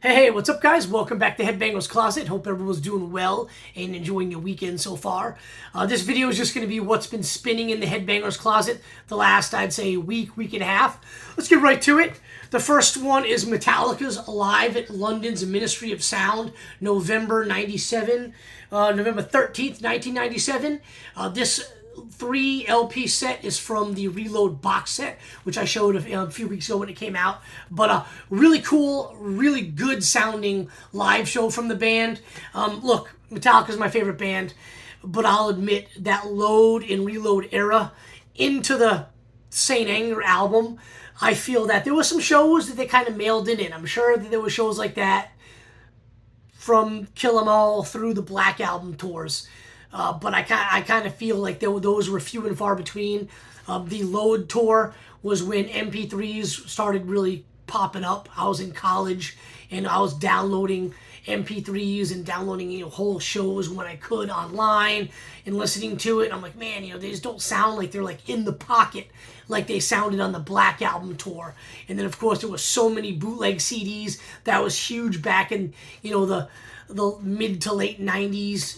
Hey, what's up, guys? Welcome back to Headbangers Closet. Hope everyone's doing well and enjoying your weekend so far. This video is just going to be what's been spinning in the Headbangers Closet the last, I'd say, week and a half. Let's get right to it. The first one is Metallica's Live at London's Ministry of Sound, November 97, November 13th, 1997. This 3 LP set is from the Reload box set, which I showed a few weeks ago when it came out. But really cool, really good sounding live show from the band. Look, Metallica is my favorite band, but I'll admit that Load and Reload era into the Saint Anger album, I feel that there were some shows that they kind of mailed it in. I'm sure that there were shows like that from Kill 'Em All through the Black Album tours. But I kind of feel like those were few and far between. The Load tour was when MP3s started really popping up. I was in college and I was downloading MP3s and downloading whole shows when I could online and listening to it. And I'm like, man, they just don't sound like they're like in the pocket like they sounded on the Black Album tour. And then of course there was so many bootleg CDs that was huge back in the mid to late 90s.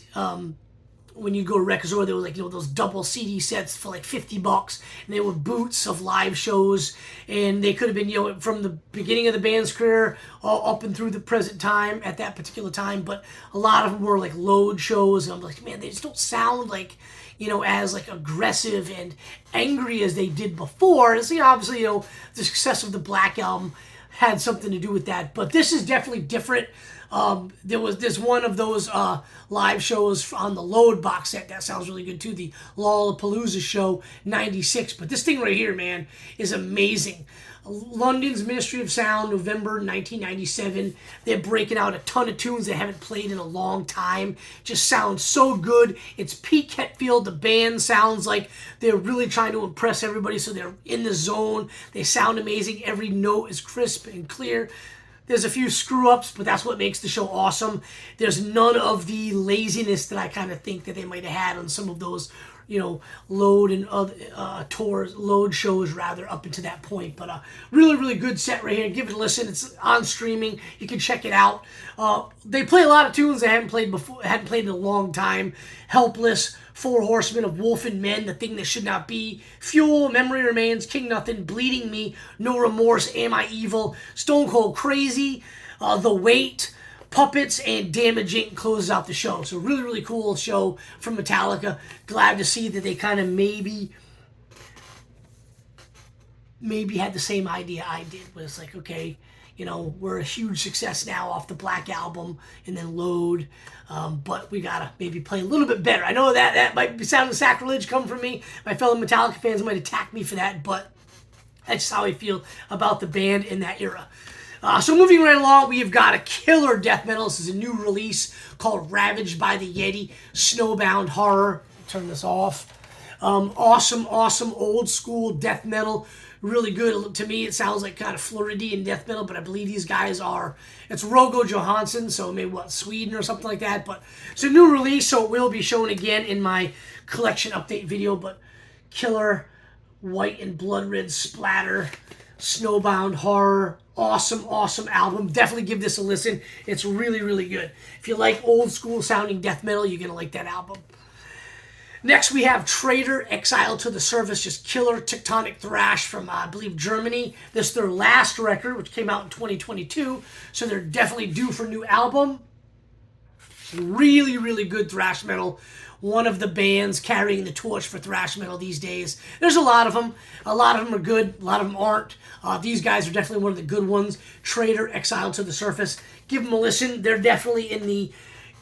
When you go to record store, there was like those double CD sets for like $50, and they were boots of live shows, and they could have been from the beginning of the band's career all up and through the present time at that particular time. But a lot of them were like Load shows, and I'm like, man, they just don't sound like as like aggressive and angry as they did before. And so, obviously, the success of the Black Album had something to do with that, but this is definitely different. There's one of those live shows on the Load box set that sounds really good too, the Lollapalooza show '96. But this thing right here, man, is amazing. London's Ministry of Sound, November 1997. They're breaking out a ton of tunes they haven't played in a long time. Just sounds so good. It's Pete Hetfield. The band sounds like they're really trying to impress everybody, so they're in the zone. They sound amazing. Every note is crisp and clear. There's a few screw-ups, but that's what makes the show awesome. There's none of the laziness that I kind of think that they might have had on some of those, Load and other tours, Load shows rather, up until that point. But really, really good set right here. Give it a listen. It's on streaming. You can check it out. They play a lot of tunes they hadn't played before, hadn't played in a long time. Helpless, Four Horsemen of Wolf and Men, The Thing That Should Not Be, Fuel, Memory Remains, King Nothing, Bleeding Me, No Remorse, Am I Evil, Stone Cold Crazy, The Weight, Puppets, and Damage closes out the show. So really, really cool show from Metallica. Glad to see that they kind of maybe had the same idea I did. But it's like, okay, we're a huge success now off the Black Album and then Load, but we gotta maybe play a little bit better. I know that might be sounding sacrilege come from me. My fellow Metallica fans might attack me for that, but that's just how I feel about the band in that era. So moving right along, we've got a killer death metal. This is a new release called Ravaged by the Yeti, Snowbound Horror. Turn this off. Awesome old school death metal. Really good. To me, it sounds like kind of Floridian death metal, but I believe these guys it's Rogo Johansson, so maybe Sweden or something like that. But it's a new release, so it will be shown again in my collection update video. But killer, white and blood red splatter, Snowbound Horror. Awesome album. Definitely give this a listen. It's really, really good. If you like old school sounding death metal, you're going to like that album. Next, we have Traitor, Exile to the Surface, just killer tectonic thrash from, I believe, Germany. This is their last record, which came out in 2022, so they're definitely due for a new album. Really, really good thrash metal. One of the bands carrying the torch for thrash metal these days. There's a lot of them. A lot of them are good. A lot of them aren't. These guys are definitely one of the good ones. Traitor, Exile to the Surface. Give them a listen. They're definitely in the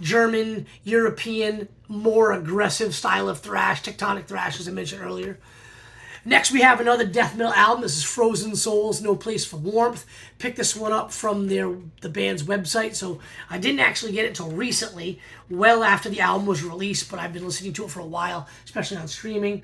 German, European, more aggressive style of thrash, tectonic thrash, as I mentioned earlier. Next, we have another death metal album. This is Frozen Souls, No Place for Warmth. Picked this one up from the band's website, so I didn't actually get it until recently, well after the album was released, but I've been listening to it for a while, especially on streaming.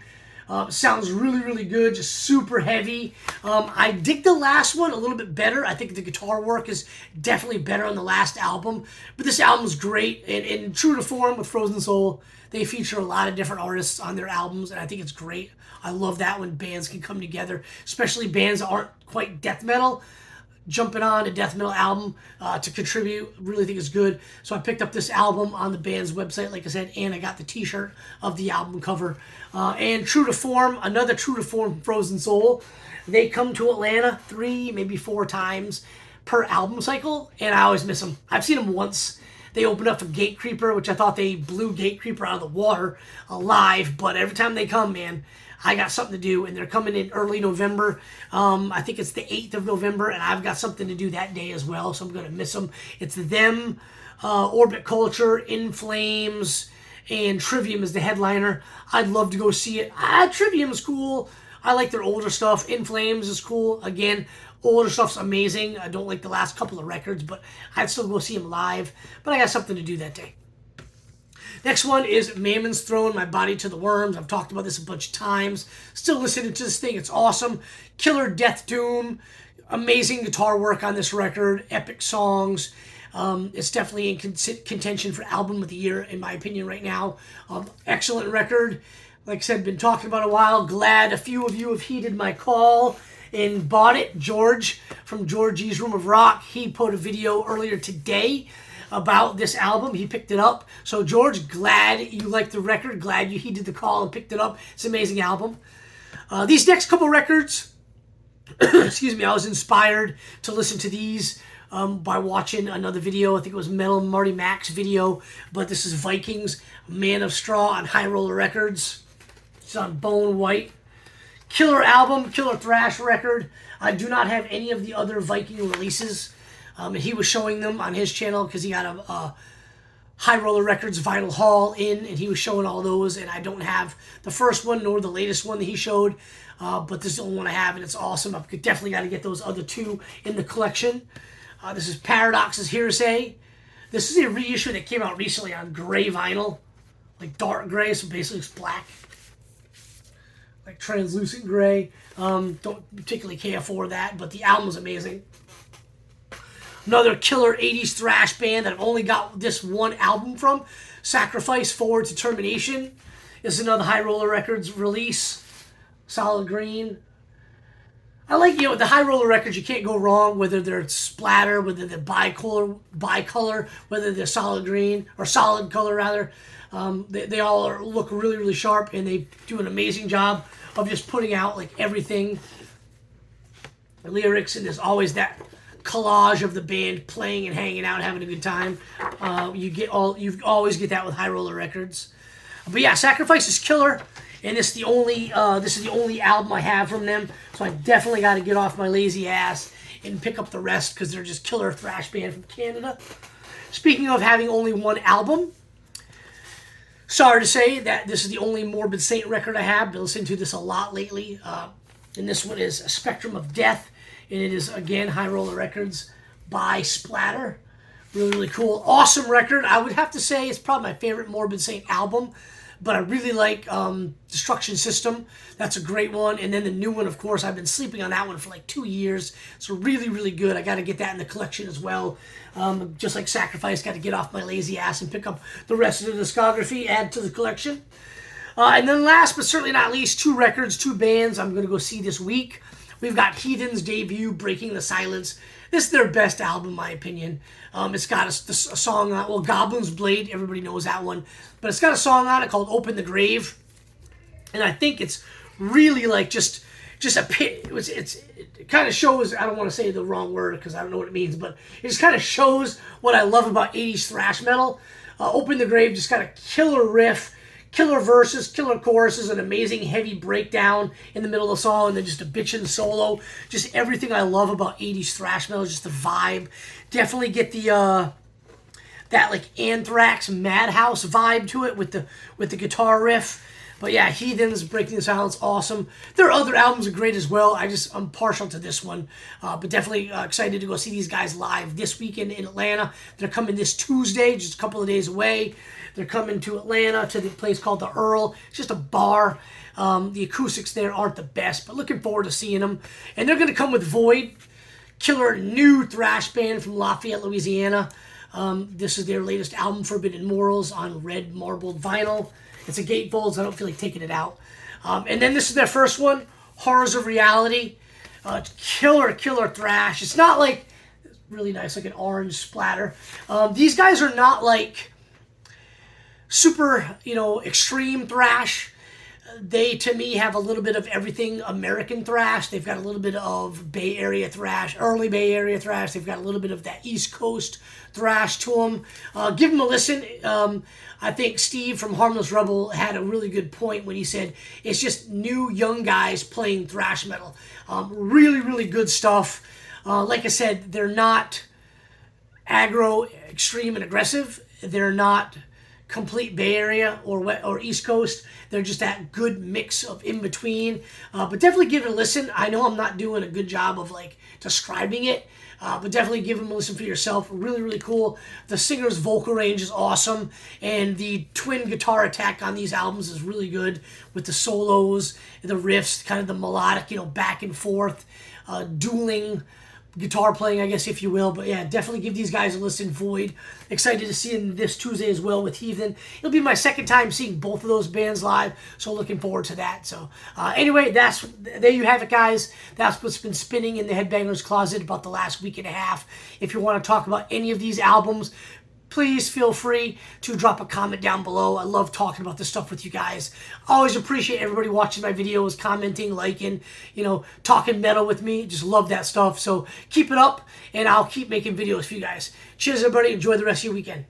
Sounds really, really good, just super heavy. I dig the last one a little bit better. I think the guitar work is definitely better on the last album, but this album is great, and true to form with Frozen Soul, they feature a lot of different artists on their albums, and I think it's great. I love that when bands can come together, especially bands that aren't quite death metal, jumping on a death metal album to contribute. Really think it's good. So I picked up this album on the band's website, like I said, and I got the t-shirt of the album cover. And true to form, another true to form Frozen Soul. They come to Atlanta 3, maybe 4 times per album cycle, and I always miss them. I've seen them once. They opened up for Gatecreeper, which I thought they blew Gatecreeper out of the water live, but every time they come, man, I got something to do, and they're coming in early November. I think it's the 8th of November, and I've got something to do that day as well, so I'm going to miss them. It's them, Orbit Culture, In Flames, and Trivium is the headliner. I'd love to go see it. Trivium is cool. I like their older stuff. In Flames is cool. Again, older stuff's amazing. I don't like the last couple of records, but I'd still go see them live. But I got something to do that day. Next one is Mammon's Throne, My Body to the Worms. I've talked about this a bunch of times. Still listening to this thing. It's awesome. Killer Death Doom. Amazing guitar work on this record. Epic songs. It's definitely in contention for Album of the Year, in my opinion, right now. Excellent record. Like I said, been talking about it a while. Glad a few of you have heeded my call and bought it. George from Georgie's Room of Rock, he put a video earlier today about this album. He picked it up. So George, glad you liked the record. Glad you heeded the call and picked it up. It's an amazing album. These next couple records, excuse me, I was inspired to listen to these by watching another video. I think it was Metal Marty Mac's video, but this is Vikings, Man of Straw on High Roller Records. It's on Bone White. Killer album, killer thrash record. I do not have any of the other Viking releases. And he was showing them on his channel because he got a High Roller Records vinyl haul in, and he was showing all those, and I don't have the first one nor the latest one that he showed, but this is the only one I have, and it's awesome. I've definitely got to get those other 2 in the collection. This is Paradox's Hearsay. This is a reissue that came out recently on gray vinyl, like dark gray, so basically it's black, like translucent gray. Don't particularly care for that, but the album is amazing. Another killer 80s thrash band that I've only got this one album from, Sacrifice Forward to Termination, is another High Roller Records release. Solid green. I like, the High Roller Records, you can't go wrong, whether they're splatter, whether they're bicolor, whether they're solid green, or solid color rather. They all look really, really sharp, and they do an amazing job of just putting out like everything. The lyrics, and there's always that collage of the band playing and hanging out, having a good time. You always get that with High Roller Records. But yeah, Sacrifice is killer, and this is the only album I have from them. So I definitely got to get off my lazy ass and pick up the rest because they're just killer thrash band from Canada. Speaking of having only one album, sorry to say that this is the only Morbid Saint record I have. Been listening to this a lot lately, and this one is A Spectrum of Death. And it is, again, High Roller Records by Splatter. Really, really cool. Awesome record. I would have to say it's probably my favorite Morbid Saint album. But I really like Destruction System. That's a great one. And then the new one, of course, I've been sleeping on that one for like 2 years. So really, really good. I got to get that in the collection as well. Just like Sacrifice, got to get off my lazy ass and pick up the rest of the discography, add to the collection. And then last but certainly not least, 2 records, 2 bands I'm going to go see this week. We've got Heathen's debut, Breaking the Silence. This is their best album, in my opinion. It's got a song on it. Well, Goblin's Blade, everybody knows that one. But it's got a song on it called Open the Grave. And I think it's really like just a pit. It kind of shows, I don't want to say the wrong word because I don't know what it means, but it just kind of shows what I love about 80s thrash metal. Open the Grave, just got a killer riff. Killer verses, killer choruses, an amazing heavy breakdown in the middle of the song, and then just a bitchin' solo. Just everything I love about 80s thrash metal, just the vibe. Definitely get the that like Anthrax Madhouse vibe to it with the guitar riff. But yeah, Heathens, Breaking the Silence, awesome. Their other albums are great as well. I'm partial to this one. But definitely excited to go see these guys live this weekend in Atlanta. They're coming this Tuesday, just a couple of days away. They're coming to Atlanta to the place called the Earl. It's just a bar. The acoustics there aren't the best, but looking forward to seeing them. And they're going to come with Void, killer new thrash band from Lafayette, Louisiana. This is their latest album, Forbidden Morals, on red marbled vinyl. It's a gatefold, so I don't feel like taking it out. And then this is their first one, Horrors of Reality. Killer thrash. It's not like really nice, like an orange splatter. These guys are not like super, extreme thrash. They, to me, have a little bit of everything American thrash. They've got a little bit of Bay Area thrash, early Bay Area thrash. They've got a little bit of that East Coast thrash to them. Give them a listen. I think Steve from Harmless Rebel had a really good point when he said it's just new, young guys playing thrash metal. Really good stuff. Like I said, they're not aggro, extreme, and aggressive. They're not complete Bay Area or East Coast. They're just that good mix of in between. But definitely give it a listen. I know I'm not doing a good job of like describing it, but definitely give them a listen for yourself. Really cool. The singer's vocal range is awesome, and the twin guitar attack on these albums is really good with the solos, the riffs, kind of the melodic, back and forth, dueling guitar playing, I guess, if you will. But yeah, definitely give these guys a listen. Void. Excited to see them this Tuesday as well with Heathen. It'll be my second time seeing both of those bands live, so looking forward to that. So anyway, there you have it, guys. That's what's been spinning in the Headbangers closet about the last week and a half. If you want to talk about any of these albums, please feel free to drop a comment down below. I love talking about this stuff with you guys. Always appreciate everybody watching my videos, commenting, liking, talking metal with me. Just love that stuff. So keep it up, and I'll keep making videos for you guys. Cheers, everybody. Enjoy the rest of your weekend.